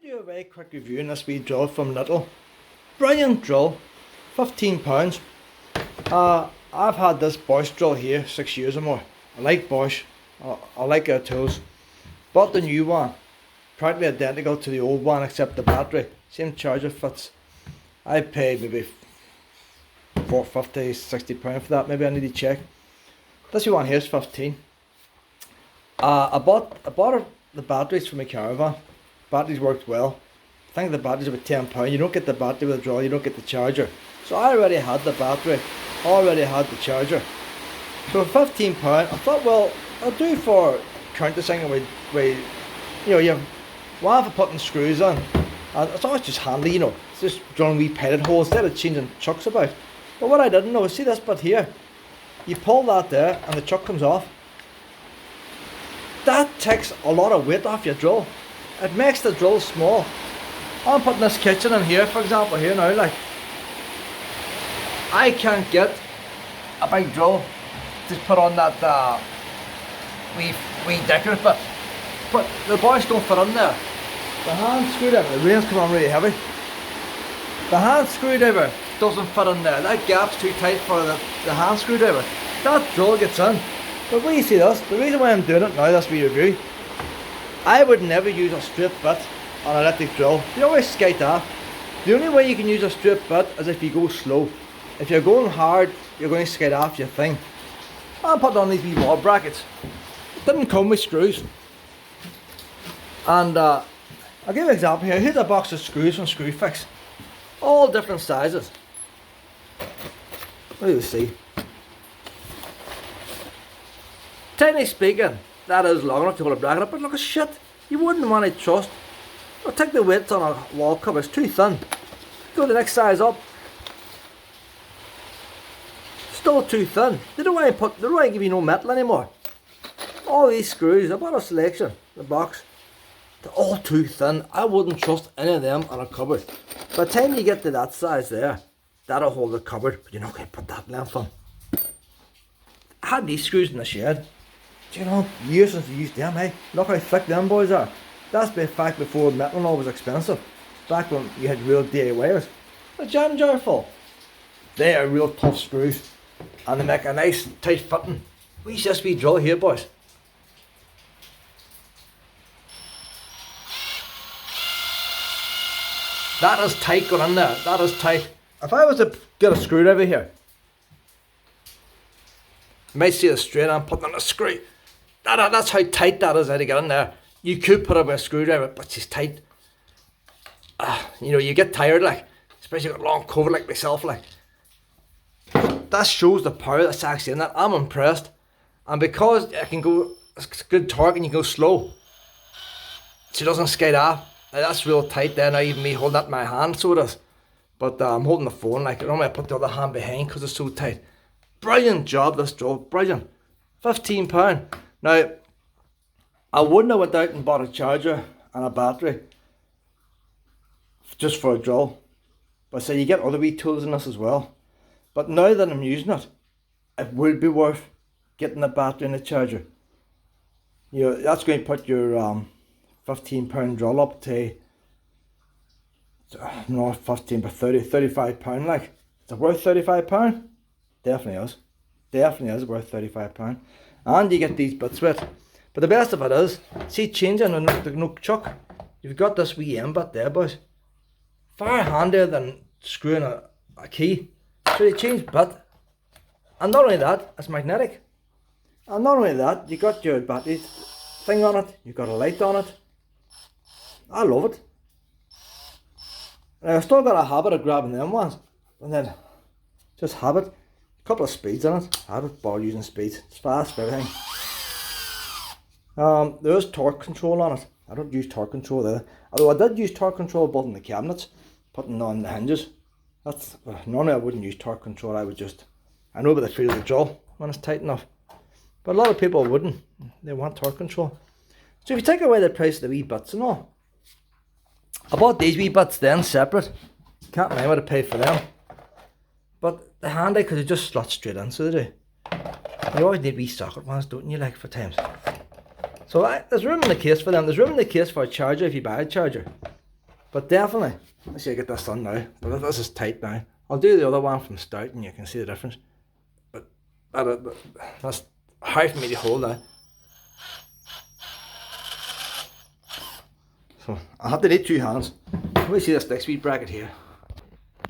To do a very quick review on this wee drill from Little. Brilliant drill, £15. I've had this Bosch drill here 6 years or more. I like Bosch, I like their tools. Bought the new one, practically identical to the old one except the battery. Same charger fits. I paid maybe £4.50, £60 for that. Maybe I need to check. This one here is 15. I bought the batteries for my caravan. Batteries worked well. I think the batteries about £10. You don't get the battery with the draw, you don't get the charger. So I already had the battery, already had the charger. So for £15, I thought, well, I'll do for countersink where you have one for putting screws on. And it's always just handy, it's just drawing wee pilot holes instead of changing chucks about. But what I didn't know, see this bit here? You pull that there and the chuck comes off. That takes a lot of weight off your drill. It makes the drill small. I'm putting this kitchen in here, for example, here now, like. I can't get a big drill to put on that wee decorative bit. But the boys don't fit in there. The hand screwdriver, the rain's come on really heavy. The hand screwdriver doesn't fit in there. That gap's too tight for the hand screwdriver. That drill gets in. But when you see this, the reason why I'm doing it now, this wee review, I would never use a straight bit on an electric drill. You always skate off. The only way you can use a straight bit is if you go slow. If you're going hard, you're going to skate off your thing. I'm putting on these wee wall brackets. It didn't come with screws. And I'll give you an example here. Here's a box of screws from Screwfix. All different sizes. What do you see? Technically speaking, that is long enough to hold a bracket up, but look at shit. You wouldn't want to trust. Well, take the width on a wall cover, it's too thin. Go to the next size up. Still too thin. They don't want to give you no metal anymore. All these screws, I bought a selection, the box. They're all too thin. I wouldn't trust any of them on a cupboard. By the time you get to that size there, that'll hold the cupboard, but you're not going to put that length on. I had these screws in the shed. Years since I used them, hey. Look how thick them boys are. That's back before metal and all was expensive. Back when you had real DIYers. They're jam jar full. They are real tough screws. And they make a nice tight fitting. We use this wee drill here, boys. That is tight going in there. That is tight. If I was to get a screwdriver here, you might see the strain I'm putting on a screw. That's how tight that is, how to get in there. You could put up a screwdriver, but it's tight. You get tired, like, especially with a long cover like myself, like. That shows the power that's actually in that. I'm impressed. And because I can go, it's good torque and you go slow, she doesn't skate off. Now, that's real tight there. Now even me holding that in my hand, so it is. But I'm holding the phone, like, normally I put the other hand behind because it's so tight. Brilliant job, this drill, brilliant. £15. Now, I wouldn't have went out and bought a charger and a battery just for a drill. But say you get other wee tools in this as well. But now that I'm using it, it would be worth getting a battery and a charger. That's going to put your £15 drill up to, not 15 but £35 like. Is it worth £35? Definitely is. Definitely is worth £35. And you get these bits with it. But the best of it is, see, changing the no chuck. You've got this wee end bit there, boys. Far handier than screwing a key. So you change bit. And not only that, it's magnetic. And not only that, you got your battery thing on it. You've got a light on it. I love it. And I've still got a habit of grabbing them ones. And then just habit. Couple of speeds on it. I have ball using speeds. It's fast for everything. There is torque control on it. I don't use torque control there. Although I did use torque control both in the cabinets, putting on the hinges. Normally I wouldn't use torque control. I know about the feel of the drill when it's tight enough. But a lot of people wouldn't. They want torque control. So if you take away the price of the wee bits and all. I bought these wee bits then separate. Can't mind what I paid for them. But they're handy because they just slot straight in, so they do. You always need wee socket ones, don't you, like, for times. So there's room in the case for them. There's room in the case for a charger if you buy a charger. But definitely, let's see, I get this done now. But this is tight now. I'll do the other one from start and you can see the difference. But that's hard for me to hold now. So I have to need 2 hands. Let me see this next wee bracket here.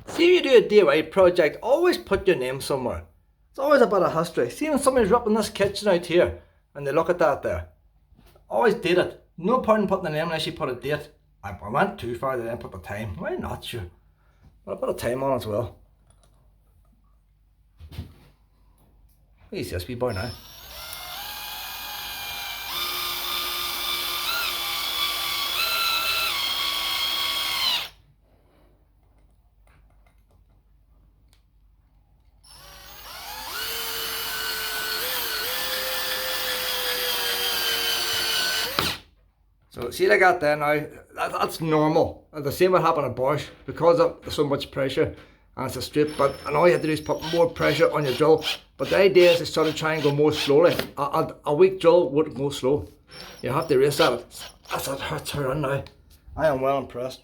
See, if you do a DIY project, always put your name somewhere. It's always a bit of history. See, when somebody's ripping this kitchen out here and they look at that there, always date it. No point in putting the name unless you put a date. I went too far, they didn't put the time. Why not, sure? I'll put a time on as well. Easy this wee boy now. So see, like that there now, that's normal. And the same would happen at Bosch because of so much pressure and it's a straight. But and all you have to do is put more pressure on your drill. But the idea is to sort of try and go more slowly. A weak drill wouldn't go slow. You have to race that. That's how it run now. I am well impressed.